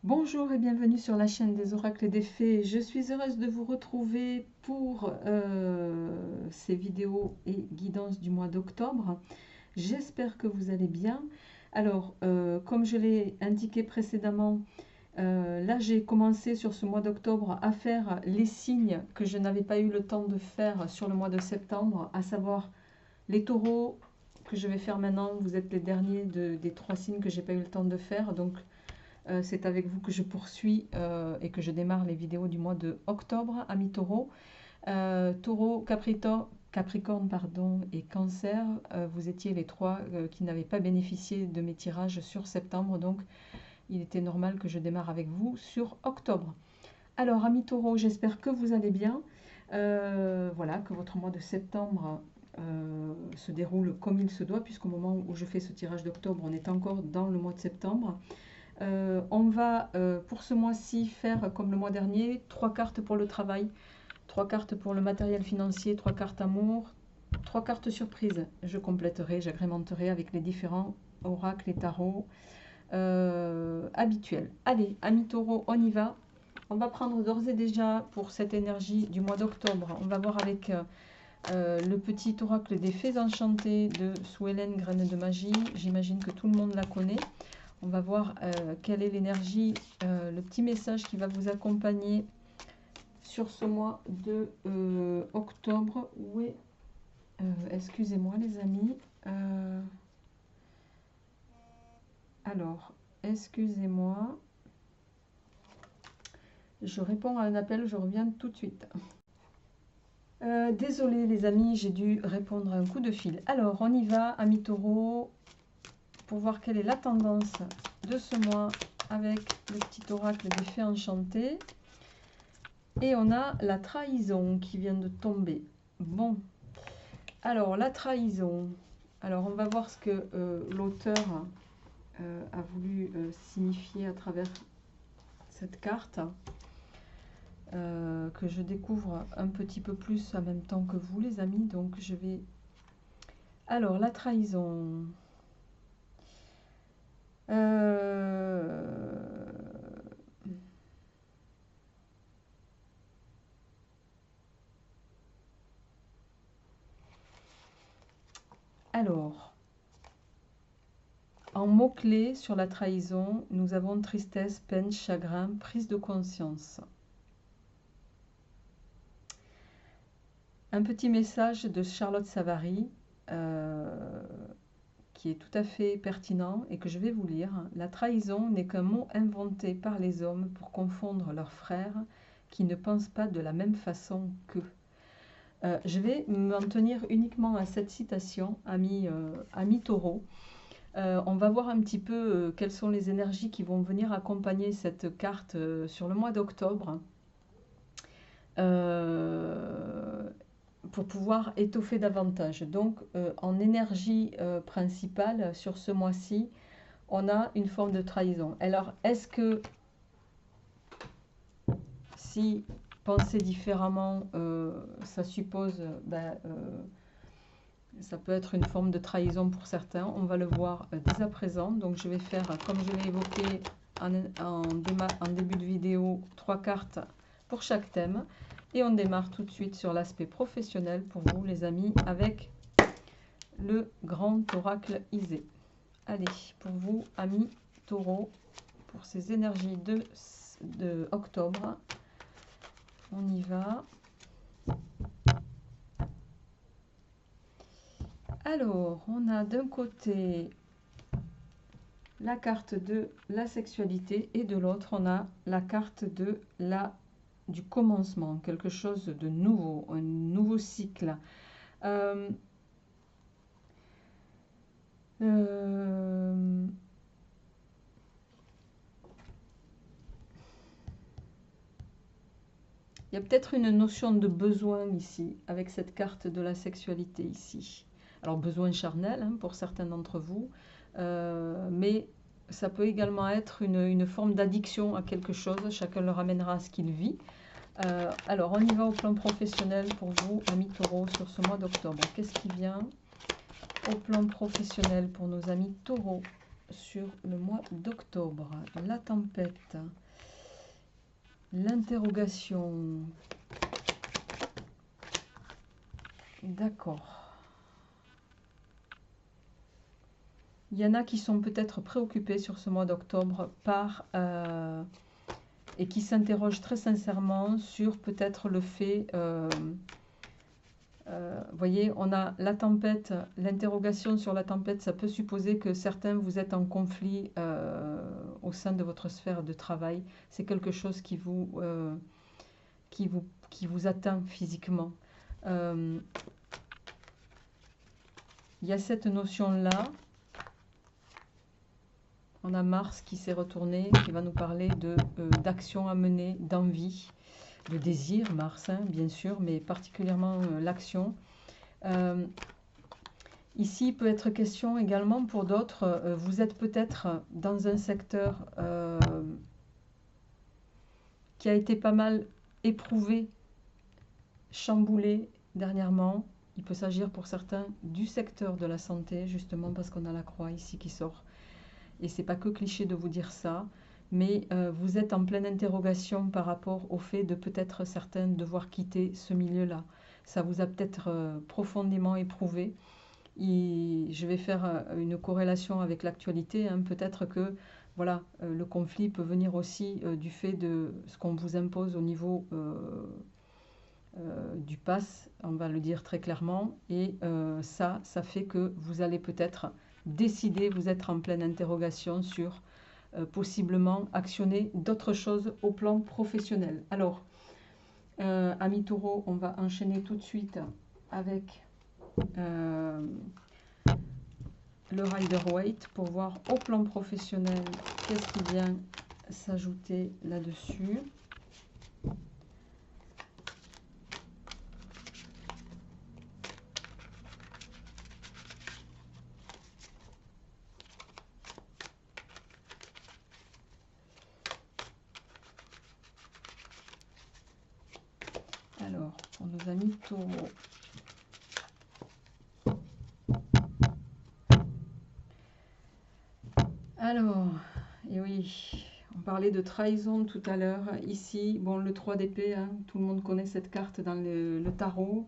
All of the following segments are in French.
Bonjour et bienvenue sur la chaîne des oracles et des fées. Je suis heureuse de vous retrouver pour ces vidéos et guidances du mois d'octobre. J'espère que vous allez bien. Alors, comme je l'ai indiqué précédemment, là j'ai commencé sur ce mois d'octobre à faire les signes que je n'avais pas eu le temps de faire sur le mois de septembre, à savoir les taureaux que je vais faire maintenant. Vous êtes les derniers des 3 signes que j'ai pas eu le temps de faire, donc c'est avec vous que je poursuis et que je démarre les vidéos du mois de octobre, amis taureau. Taureau, Capricorne pardon, et Cancer, vous étiez les 3 qui n'avaient pas bénéficié de mes tirages sur septembre, donc il était normal que je démarre avec vous sur octobre. Alors, amis taureau, j'espère que vous allez bien. Voilà, que votre mois de septembre se déroule comme il se doit, puisqu'au moment où je fais ce tirage d'octobre, on est encore dans le mois de septembre. On va pour ce mois-ci faire comme le mois dernier, 3 cartes pour le travail, 3 cartes pour le matériel financier, 3 cartes amour, 3 cartes surprises. Je compléterai, j'agrémenterai avec les différents oracles et tarots habituels. Allez, amis taureaux, on y va. On va prendre d'ores et déjà pour cette énergie du mois d'octobre. On va voir avec le petit oracle des fées enchantées de Sue-Hélène Graine de Magie. J'imagine que tout le monde la connaît. On va voir quelle est l'énergie, le petit message qui va vous accompagner sur ce mois de octobre. Oui, excusez-moi les amis. Alors, excusez-moi. Je réponds à un appel, je reviens tout de suite. Désolée les amis, j'ai dû répondre à un coup de fil. Alors, on y va, amis taureaux, pour voir quelle est la tendance de ce mois avec le petit oracle des fées enchantées. Et on a la trahison qui vient de tomber. Bon, alors la trahison. Alors on va voir ce que l'auteur a voulu signifier à travers cette carte. Que je découvre un petit peu plus en même temps que vous les amis. Donc je vais... Alors la trahison. Alors, en mots-clés sur la trahison, nous avons tristesse, peine, chagrin, prise de conscience. Un petit message de Charlotte Savary qui est tout à fait pertinent et que je vais vous lire. La trahison n'est qu'un mot inventé par les hommes pour confondre leurs frères qui ne pensent pas de la même façon qu'eux. Je vais m'en tenir uniquement à cette citation, ami taureau. On va voir un petit peu quelles sont les énergies qui vont venir accompagner cette carte sur le mois d'octobre. Pour pouvoir étoffer davantage. Donc, en énergie principale, sur ce mois-ci, on a une forme de trahison. Alors, est-ce que si penser différemment, ça suppose, ça peut être une forme de trahison pour certains. On va le voir dès à présent. Donc, je vais faire, comme je l'ai évoqué en début de vidéo, 3 cartes pour chaque thème. Et on démarre tout de suite sur l'aspect professionnel pour vous les amis avec le grand oracle Isée. Allez, pour vous amis taureaux, pour ces énergies de octobre, on y va. Alors, on a d'un côté la carte de la sexualité et de l'autre, on a la carte du commencement, quelque chose de nouveau, un nouveau cycle. Il y a peut-être une notion de besoin ici, avec cette carte de la sexualité ici. Alors, besoin charnel hein, pour certains d'entre vous, mais ça peut également être une forme d'addiction à quelque chose. Chacun le ramènera à ce qu'il vit. Alors, on y va au plan professionnel pour vous, amis taureaux, sur ce mois d'octobre. Qu'est-ce qui vient au plan professionnel pour nos amis taureaux sur le mois d'octobre. La tempête, l'interrogation. D'accord. Il y en a qui sont peut-être préoccupés sur ce mois d'octobre par et qui s'interrogent très sincèrement sur peut-être le fait, vous voyez, on a la tempête, l'interrogation sur la tempête, ça peut supposer que certains vous êtes en conflit au sein de votre sphère de travail. C'est quelque chose qui vous atteint physiquement. Il y a cette notion-là. On a Mars qui s'est retourné, qui va nous parler d'action à mener, d'envie, de désir, Mars, hein, bien sûr, mais particulièrement l'action. Ici, il peut être question également pour d'autres, vous êtes peut-être dans un secteur qui a été pas mal éprouvé, chamboulé dernièrement. Il peut s'agir pour certains du secteur de la santé, justement parce qu'on a la croix ici qui sort. Et c'est pas que cliché de vous dire ça, mais vous êtes en pleine interrogation par rapport au fait de peut-être certains devoir quitter ce milieu-là. Ça vous a peut-être profondément éprouvé. Et je vais faire une corrélation avec l'actualité. Hein. Peut-être que voilà, le conflit peut venir aussi du fait de ce qu'on vous impose au niveau du pass, on va le dire très clairement. Et ça fait que vous allez peut-être décider, vous êtes en pleine interrogation sur possiblement actionner d'autres choses au plan professionnel. Alors, amis taureaux, on va enchaîner tout de suite avec le Rider-Waite pour voir au plan professionnel qu'est-ce qui vient s'ajouter là-dessus. Alors, pour nos amis taureaux. Alors, et oui, on parlait de trahison tout à l'heure. Ici, bon, le 3 d'épée, hein, tout le monde connaît cette carte dans le tarot.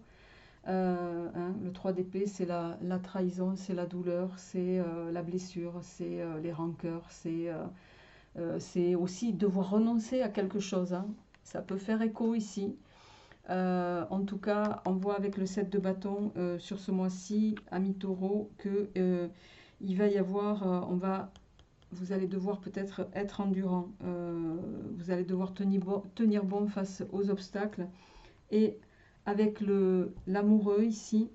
Hein, le 3 d'épée, c'est la trahison, c'est la douleur, c'est la blessure, c'est les rancœurs, c'est aussi devoir renoncer à quelque chose. Hein. Ça peut faire écho ici. En tout cas, on voit avec le 7 de bâton sur ce mois-ci, amis taureau, que il va y avoir, vous allez devoir peut-être être endurant. Vous allez devoir tenir bon face aux obstacles. Et avec l'amoureux ici,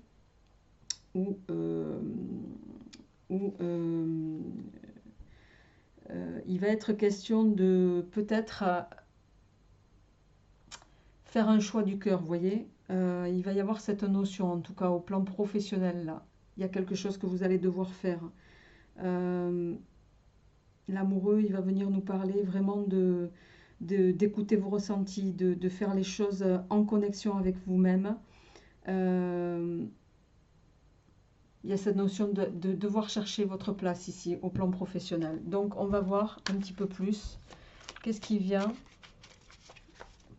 où il va être question de peut-être faire un choix du cœur, vous voyez. Il va y avoir cette notion, en tout cas au plan professionnel, là. Il y a quelque chose que vous allez devoir faire. L'amoureux, il va venir nous parler vraiment d'écouter vos ressentis, de faire les choses en connexion avec vous-même. Il y a cette notion de devoir chercher votre place ici au plan professionnel. Donc on va voir un petit peu plus qu'est-ce qui vient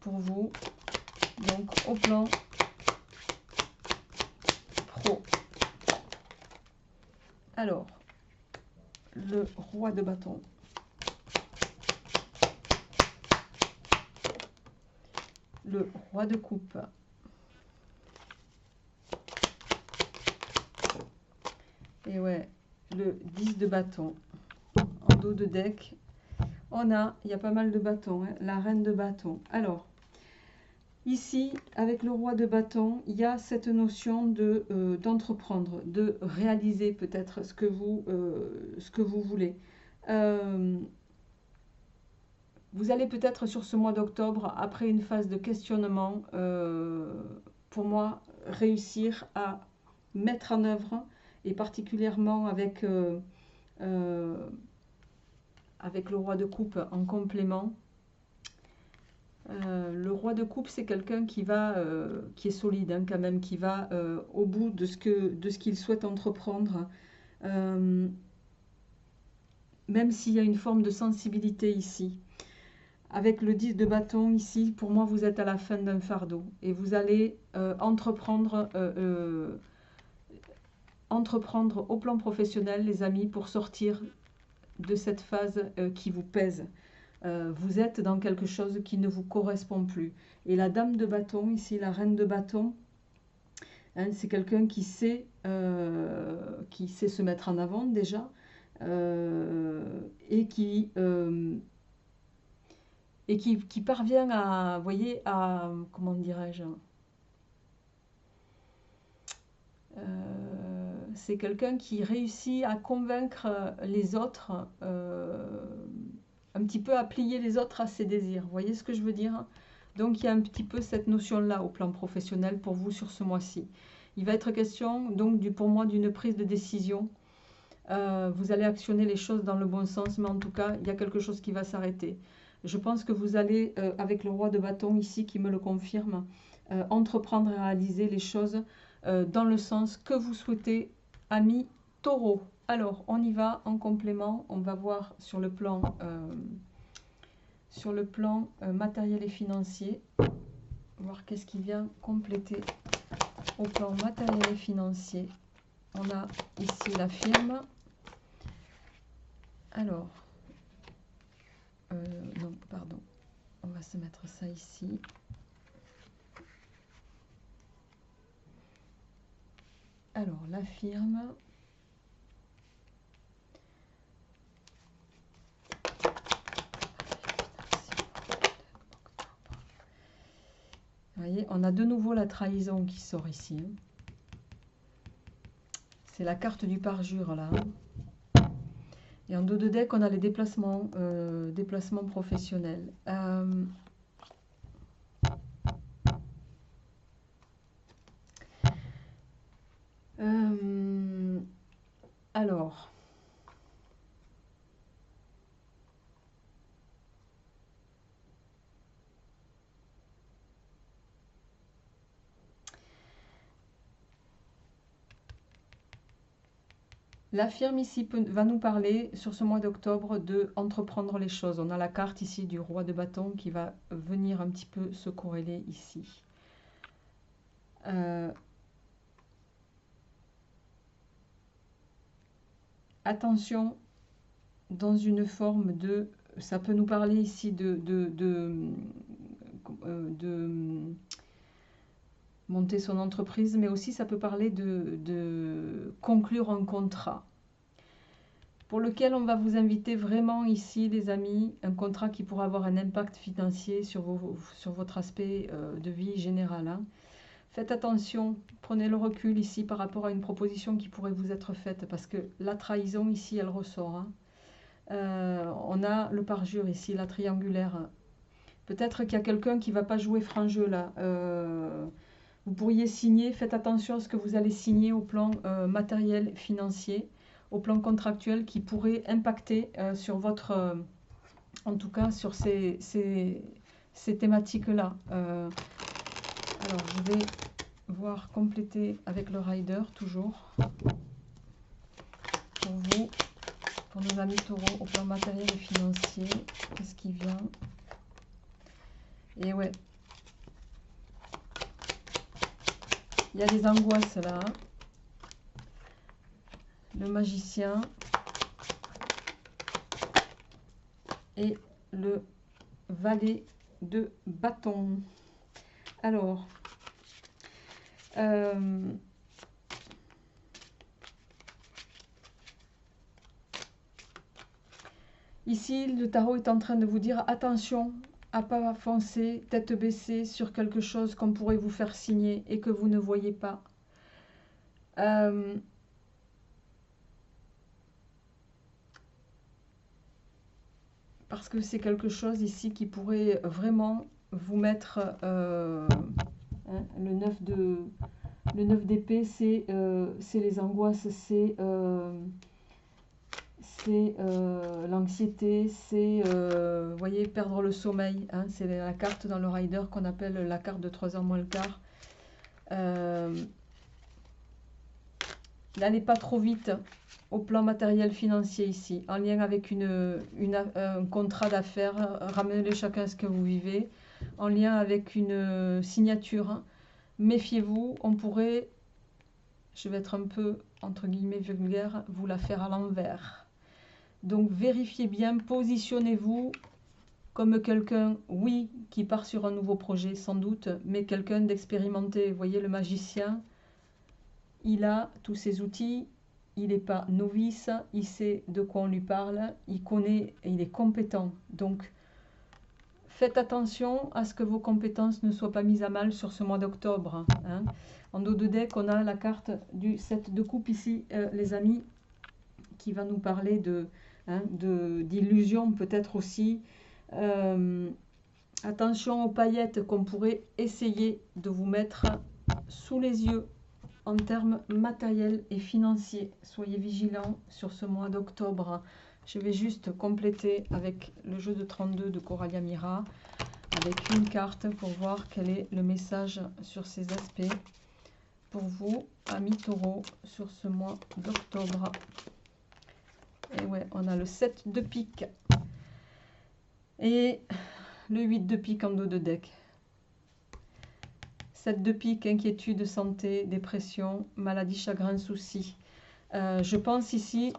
pour vous donc au plan pro. Alors, le roi de bâton. Le roi de coupe. Et ouais, le 10 de bâton. En dos de deck, il y a pas mal de bâtons. Hein, la reine de bâton. Alors, ici, avec le roi de bâton, il y a cette notion d'entreprendre, de réaliser peut-être ce que vous voulez. Vous allez peut-être sur ce mois d'octobre, après une phase de questionnement, pour moi, réussir à mettre en œuvre, et particulièrement avec le roi de coupe en complément. Le roi de coupe, c'est quelqu'un qui est solide, hein, quand même, qui va au bout de ce qu'il souhaite entreprendre. même s'il y a une forme de sensibilité ici. Avec le 10 de bâton ici, pour moi, vous êtes à la fin d'un fardeau. Et vous allez entreprendre au plan professionnel, les amis, pour sortir de cette phase qui vous pèse. Vous êtes dans quelque chose qui ne vous correspond plus. Et la dame de bâton, ici, la reine de bâton, hein, c'est quelqu'un qui sait se mettre en avant déjà, et qui parvient à, vous voyez, à, comment dirais-je, c'est quelqu'un qui réussit à convaincre les autres, un petit peu à plier les autres à ses désirs. Vous voyez ce que je veux dire? Donc il y a un petit peu cette notion-là au plan professionnel pour vous sur ce mois-ci. Il va être question, donc, pour moi, d'une prise de décision. Vous allez actionner les choses dans le bon sens, mais en tout cas, il y a quelque chose qui va s'arrêter. Je pense que vous allez, avec le roi de bâton ici qui me le confirme, entreprendre et réaliser les choses dans le sens que vous souhaitez, amis taureaux. Alors, on y va en complément. On va voir sur le plan, matériel et financier, voir qu'est-ce qui vient compléter au plan matériel et financier. On a ici la firme. Alors, non, pardon, on va se mettre ça ici. Alors, la firme. Vous voyez, on a de nouveau la trahison qui sort ici. C'est la carte du parjure, là. Et en dos de deck, on a les déplacements professionnels. Alors, la firme ici va nous parler sur ce mois d'octobre de entreprendre les choses. On a la carte ici du roi de bâton qui va venir un petit peu se corréler ici. Attention, dans une forme de... Ça peut nous parler ici de monter son entreprise, mais aussi ça peut parler de conclure un contrat pour lequel on va vous inviter vraiment ici, les amis, un contrat qui pourra avoir un impact financier sur votre aspect de vie générale. Hein. Faites attention, prenez le recul ici par rapport à une proposition qui pourrait vous être faite, parce que la trahison ici, elle ressort. Hein. On a le parjure ici, la triangulaire. Peut-être qu'il y a quelqu'un qui ne va pas jouer franc jeu là. Vous pourriez signer, faites attention à ce que vous allez signer au plan matériel, financier, au plan contractuel qui pourrait impacter sur votre, en tout cas sur ces thématiques-là. Alors je vais voir compléter avec le rider toujours. Pour vous, pour nos amis taureaux, au plan matériel et financier, qu'est-ce qui vient? Et ouais. Il y a des angoisses là. Hein. Le magicien et le valet de bâton. Alors, ici, le tarot est en train de vous dire attention à ne pas foncer tête baissée sur quelque chose qu'on pourrait vous faire signer et que vous ne voyez pas. Parce que c'est quelque chose ici qui pourrait vraiment vous mettre... hein, le 9 d'épée, c'est les angoisses, c'est l'anxiété, c'est, vous voyez, perdre le sommeil. Hein, c'est la carte dans le rider qu'on appelle la carte de 3h moins le quart. n'allez pas trop vite au plan matériel financier ici, en lien avec un contrat d'affaires, ramenez chacun ce que vous vivez, en lien avec une signature. Méfiez-vous, on pourrait, je vais être un peu entre guillemets vulgaire, vous la faire à l'envers. Donc vérifiez bien, positionnez-vous comme quelqu'un, oui, qui part sur un nouveau projet sans doute, mais quelqu'un d'expérimenté. Vous voyez, le magicien, il a tous ses outils, il n'est pas novice, il sait de quoi on lui parle, il connaît et il est compétent. Donc, faites attention à ce que vos compétences ne soient pas mises à mal sur ce mois d'octobre. Hein. En dos de deck, on a la carte du 7 de coupe ici, les amis, qui va nous parler d'illusion peut-être aussi. Attention aux paillettes qu'on pourrait essayer de vous mettre sous les yeux en termes matériels et financiers. Soyez vigilants sur ce mois d'octobre. Je vais juste compléter avec le jeu de 32 de Coralia Mira, avec une carte pour voir quel est le message sur ces aspects pour vous, amis taureaux, sur ce mois d'octobre. Et ouais, on a le 7 de pique et le 8 de pique en dos de deck. 7 de pique, inquiétude, santé, dépression, maladie, chagrin, souci. Je pense ici,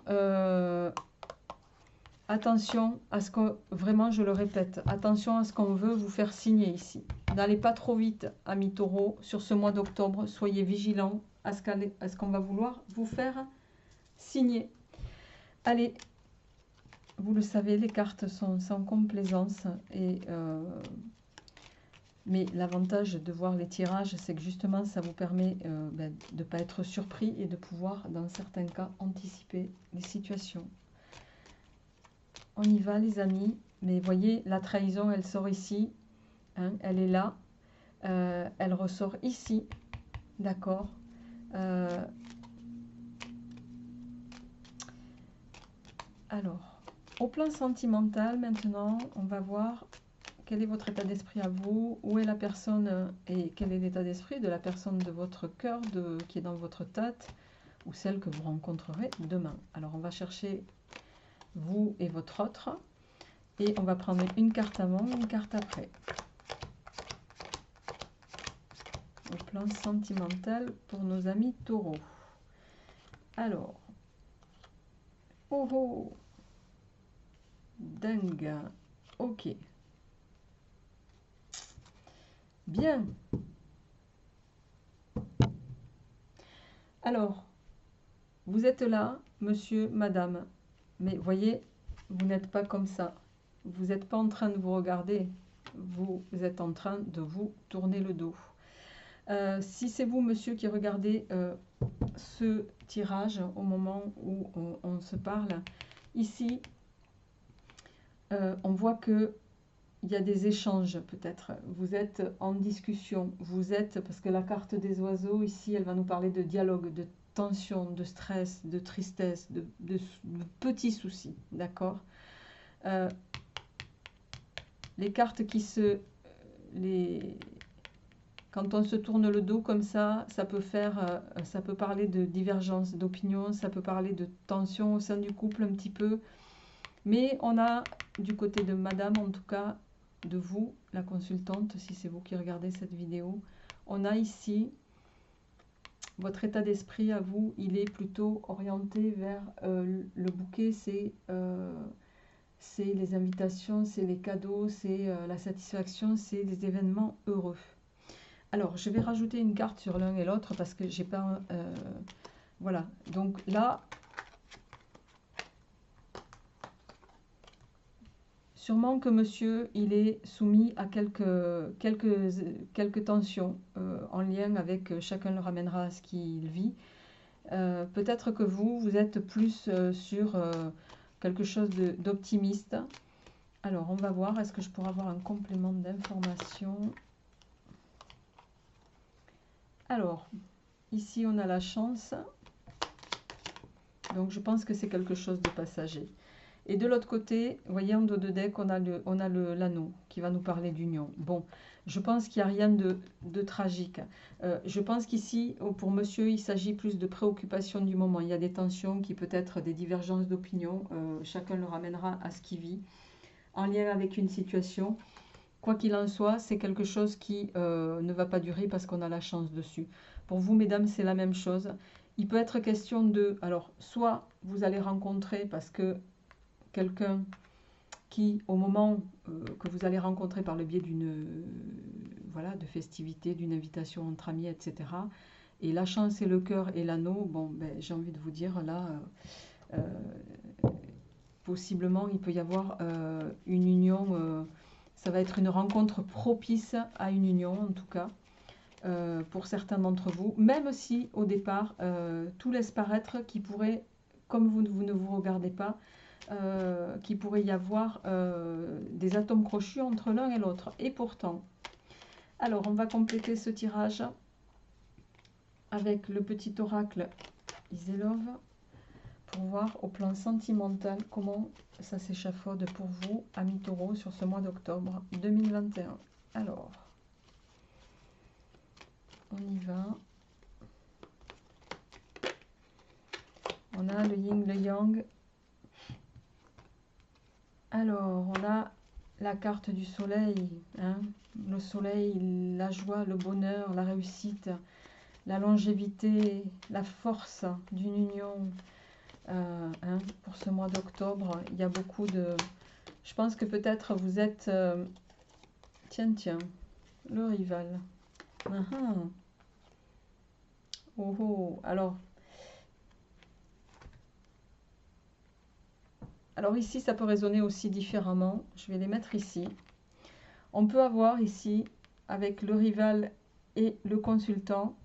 attention à ce qu'on, vraiment je le répète, attention à ce qu'on veut vous faire signer ici. N'allez pas trop vite, amis taureaux, sur ce mois d'octobre. Soyez vigilants à ce qu'on va vouloir vous faire signer. Allez, vous le savez, les cartes sont sans complaisance et... mais l'avantage de voir les tirages, c'est que justement, ça vous permet de ne pas être surpris et de pouvoir, dans certains cas, anticiper les situations. On y va, les amis. Mais voyez, la trahison, elle sort ici. Hein, elle est là. Elle ressort ici. D'accord. Alors, au plan sentimental, maintenant, on va voir... Quel est votre état d'esprit à vous? Où est la personne et quel est l'état d'esprit de la personne de votre cœur qui est dans votre tête ou celle que vous rencontrerez demain? Alors, on va chercher vous et votre autre et on va prendre une carte avant, une carte après. Au plan sentimental pour nos amis taureaux. Alors, oh oh, dingue, ok. Bien. Alors, vous êtes là, monsieur, madame, mais voyez, vous n'êtes pas comme ça. Vous n'êtes pas en train de vous regarder, vous êtes en train de vous tourner le dos. Si c'est vous, monsieur, qui regardez ce tirage au moment où on se parle, ici, on voit que il y a des échanges peut-être, vous êtes en discussion, vous êtes, parce que la carte des oiseaux ici, elle va nous parler de dialogue, de tension, de stress, de tristesse, de petits soucis, d'accord. Les cartes qui se... Quand on se tourne le dos comme ça peut faire, ça peut parler de divergence d'opinion, ça peut parler de tension au sein du couple un petit peu, mais on a du côté de madame en tout cas, de vous, la consultante, si c'est vous qui regardez cette vidéo, on a ici votre état d'esprit à vous, il est plutôt orienté vers le bouquet, c'est les invitations, c'est les cadeaux, c'est la satisfaction, c'est des événements heureux. Alors, je vais rajouter une carte sur l'un et l'autre parce que j'ai pas... voilà, donc là... Sûrement que monsieur, il est soumis à quelques tensions en lien avec chacun le ramènera à ce qu'il vit. Peut-être que vous êtes plus sur quelque chose d'optimiste. Alors, on va voir, est-ce que je pourrais avoir un complément d'information? Alors, ici, on a la chance. Donc, je pense que c'est quelque chose de passager. Et de l'autre côté, vous voyez, en dos de deck, on a l'anneau qui va nous parler d'union. Bon, je pense qu'il n'y a rien de tragique. Je pense qu'ici, pour monsieur, il s'agit plus de préoccupations du moment. Il y a des tensions qui peut être des divergences d'opinion. Chacun le ramènera à ce qu'il vit en lien avec une situation. Quoi qu'il en soit, c'est quelque chose qui ne va pas durer parce qu'on a la chance dessus. Pour vous, mesdames, c'est la même chose. Il peut être question de... Alors, soit vous allez rencontrer, parce que quelqu'un qui, au moment que vous allez rencontrer par le biais d'une voilà, de festivité, d'une invitation entre amis, etc., et la chance et le cœur et l'anneau, bon, ben, j'ai envie de vous dire, là, possiblement, il peut y avoir une union, ça va être une rencontre propice à une union, en tout cas, pour certains d'entre vous, même si, au départ, tout laisse paraître qu'il pourrait, comme vous ne vous regardez pas, qu'il pourrait y avoir des atomes crochus entre l'un et l'autre. Et pourtant, alors on va compléter ce tirage avec le petit oracle Iselov pour voir au plan sentimental comment ça s'échafaude pour vous, amis taureaux, sur ce mois d'octobre 2021. Alors, on y va. On a le yin, le yang. Alors, on a la carte du soleil, hein. Le soleil, la joie, le bonheur, la réussite, la longévité, la force d'une union. Hein, pour ce mois d'octobre, il y a beaucoup de... Je pense que peut-être vous êtes... Tiens, le rival. Oh, oh. Alors ici, ça peut résonner aussi différemment. Je vais les mettre ici. On peut avoir ici, avec le rival et le consultant,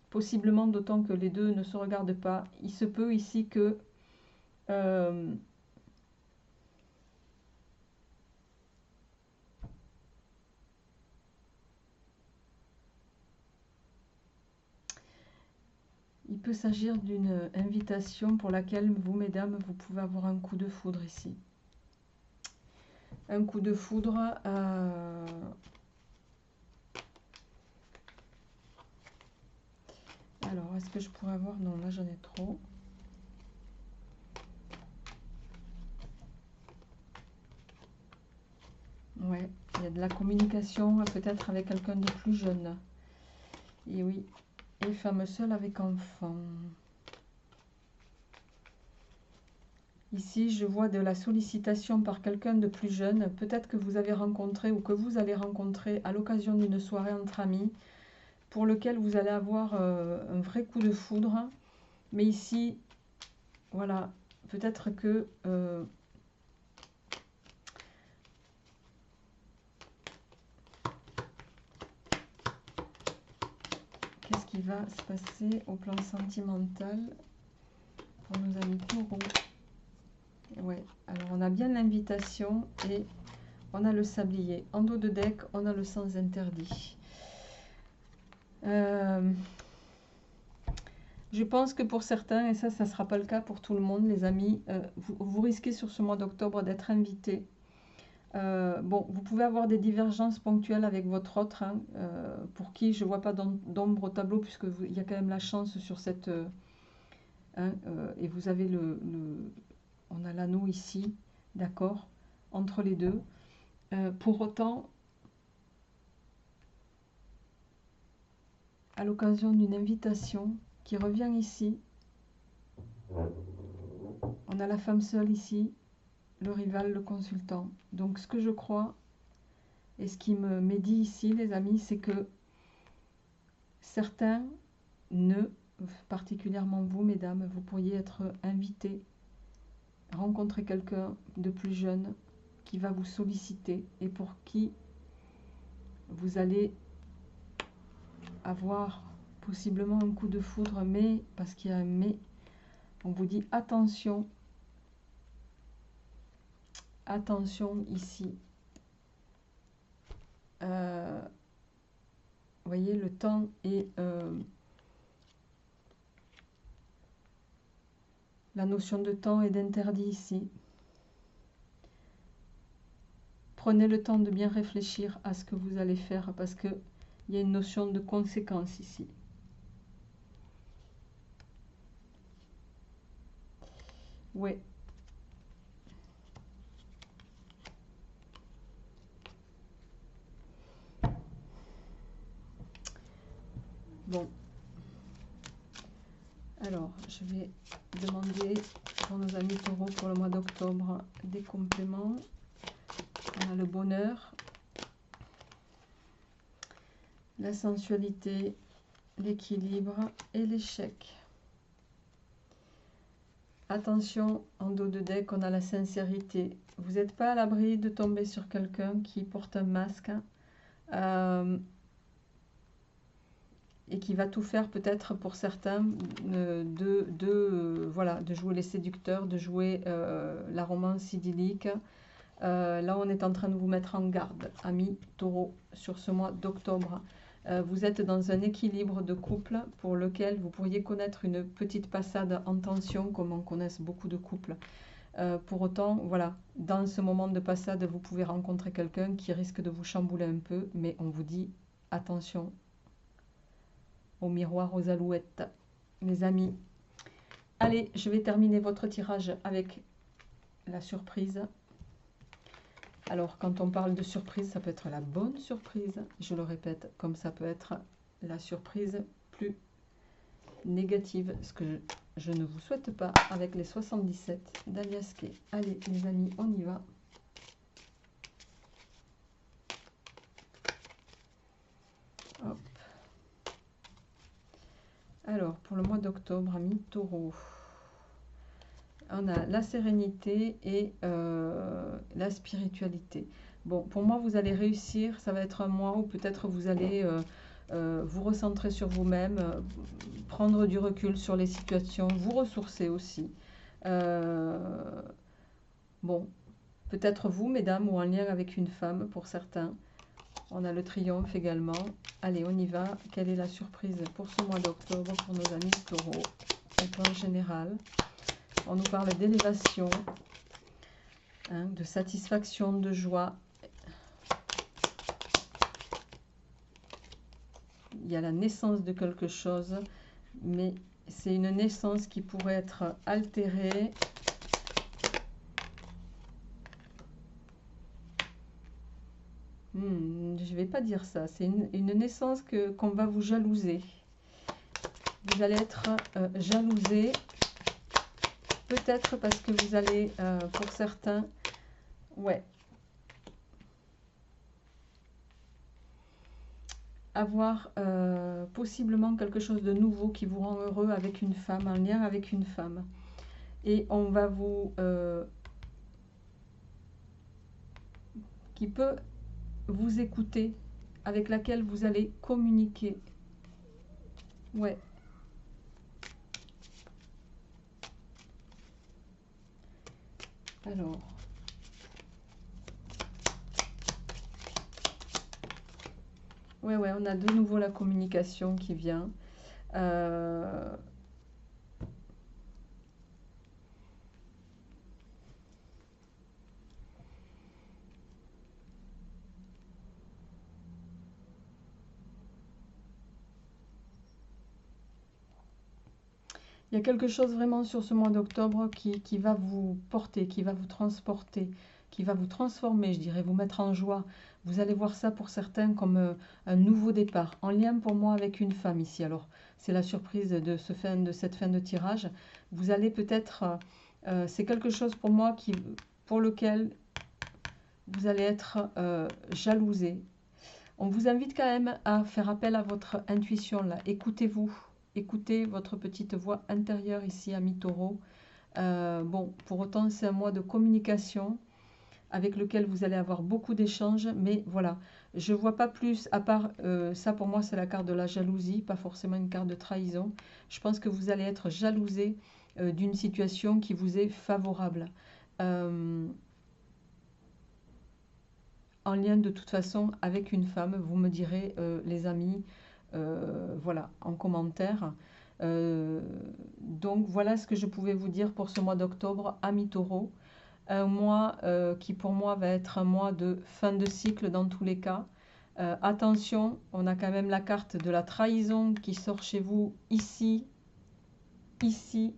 possiblement d'autant que les deux ne se regardent pas, il se peut ici que il peut s'agir d'une invitation pour laquelle vous, mesdames, vous pouvez avoir un coup de foudre ici. Un coup de foudre. Alors, est-ce que je pourrais avoir... Non, là, j'en ai trop. Ouais, il y a de la communication, peut-être avec quelqu'un de plus jeune. Et oui, et femme seule avec enfant. Ici, je vois de la sollicitation par quelqu'un de plus jeune, peut-être que vous avez rencontré ou que vous allez rencontrer à l'occasion d'une soirée entre amis, pour lequel vous allez avoir un vrai coup de foudre. Mais ici, voilà, peut-être que... qu'est-ce qui va se passer au plan sentimental pour nos amis taureaux? Ouais, alors on a bien l'invitation et on a le sablier. En dos de deck, on a le sens interdit. Je pense que pour certains, et ça ne sera pas le cas pour tout le monde, les amis, vous risquez sur ce mois d'octobre d'être invité. Bon, vous pouvez avoir des divergences ponctuelles avec votre autre, hein, pour qui je ne vois pas d'ombre au tableau, puisqu'il y a quand même la chance sur cette... hein, et vous avez on a l'anneau ici, d'accord, entre les deux. Pour autant, à l'occasion d'une invitation qui revient ici, on a la femme seule ici, le rival, le consultant. Donc ce que je crois, et ce qui m'est dit ici, les amis, c'est que certains, particulièrement vous, mesdames, vous pourriez être invités, rencontrer quelqu'un de plus jeune qui va vous solliciter et pour qui vous allez avoir possiblement un coup de foudre, mais, parce qu'il y a un mais, on vous dit attention, attention ici. Vous voyez, le temps est la notion de temps et d'interdit ici. Prenez le temps de bien réfléchir à ce que vous allez faire parce qu'il y a une notion de conséquence ici. Ouais. Bon. Alors, je vais demander pour nos amis taureaux pour le mois d'octobre des compléments. On a le bonheur, la sensualité, l'équilibre et l'échec. Attention, en dos de deck, on a la sincérité. Vous n'êtes pas à l'abri de tomber sur quelqu'un qui porte un masque et qui va tout faire peut-être pour certains voilà, de jouer les séducteurs, de jouer la romance idyllique. Là, on est en train de vous mettre en garde, amis taureaux, sur ce mois d'octobre. Vous êtes dans un équilibre de couple pour lequel vous pourriez connaître une petite passade en tension, comme on connaisse beaucoup de couples. Pour autant, voilà, dans ce moment de passade, vous pouvez rencontrer quelqu'un qui risque de vous chambouler un peu, mais on vous dit attention au miroir, aux alouettes, mes amis. Allez, je vais terminer votre tirage avec la surprise. Alors, quand on parle de surprise, ça peut être la bonne surprise, je le répète, comme ça peut être la surprise plus négative, ce que je ne vous souhaite pas avec les 77 d'Alias Kay. Allez, les amis, on y va. Hop. Alors, pour le mois d'octobre, amis taureaux, on a la sérénité et la spiritualité. Bon, pour moi, vous allez réussir. Ça va être un mois où peut-être vous allez vous recentrer sur vous-même, prendre du recul sur les situations, vous ressourcer aussi. Bon, peut-être vous, mesdames, ou en lien avec une femme pour certains. On a le triomphe également. Allez, on y va. Quelle est la surprise pour ce mois d'octobre pour nos amis taureaux au plan général? On nous parle d'élévation, hein, de satisfaction, de joie. Il y a la naissance de quelque chose, mais c'est une naissance qui pourrait être altérée. Je ne vais pas dire ça. C'est une naissance qu'on va vous jalouser. Vous allez être jalousé. Peut-être parce que vous allez, pour certains, ouais, avoir possiblement quelque chose de nouveau qui vous rend heureux avec une femme, en lien avec une femme. Et on va vous... qui peut vous écouter, avec laquelle vous allez communiquer. Ouais. Alors... Ouais, on a de nouveau la communication qui vient. Il y a quelque chose vraiment sur ce mois d'octobre qui va vous porter, qui va vous transporter, qui va vous transformer, je dirais, vous mettre en joie. Vous allez voir ça pour certains comme un nouveau départ, en lien pour moi avec une femme ici. Alors, c'est la surprise de cette fin de tirage. Vous allez peut-être, c'est quelque chose pour moi pour lequel vous allez être jalousé. On vous invite quand même à faire appel à votre intuition là. Écoutez-vous. Écoutez votre petite voix intérieure ici, amis taureaux. Bon, pour autant, c'est un mois de communication avec lequel vous allez avoir beaucoup d'échanges. Mais voilà, je ne vois pas plus, à part ça pour moi, c'est la carte de la jalousie, pas forcément une carte de trahison. Je pense que vous allez être jalousé d'une situation qui vous est favorable. En lien de toute façon avec une femme, vous me direz, les amis, voilà, en commentaire. Donc voilà ce que je pouvais vous dire pour ce mois d'octobre, amis taureaux. Un mois qui pour moi va être un mois de fin de cycle dans tous les cas. Attention, on a quand même la carte de la trahison qui sort chez vous ici, ici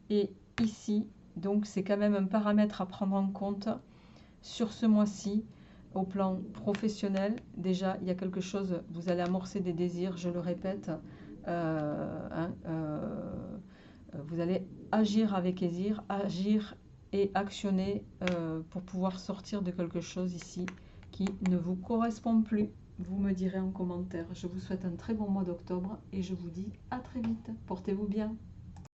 et ici. Donc c'est quand même un paramètre à prendre en compte sur ce mois-ci. Au plan professionnel, déjà, il y a quelque chose, vous allez amorcer des désirs, je le répète. Vous allez agir avec désir, agir et actionner pour pouvoir sortir de quelque chose ici qui ne vous correspond plus. Vous me direz en commentaire. Je vous souhaite un très bon mois d'octobre et je vous dis à très vite. Portez-vous bien.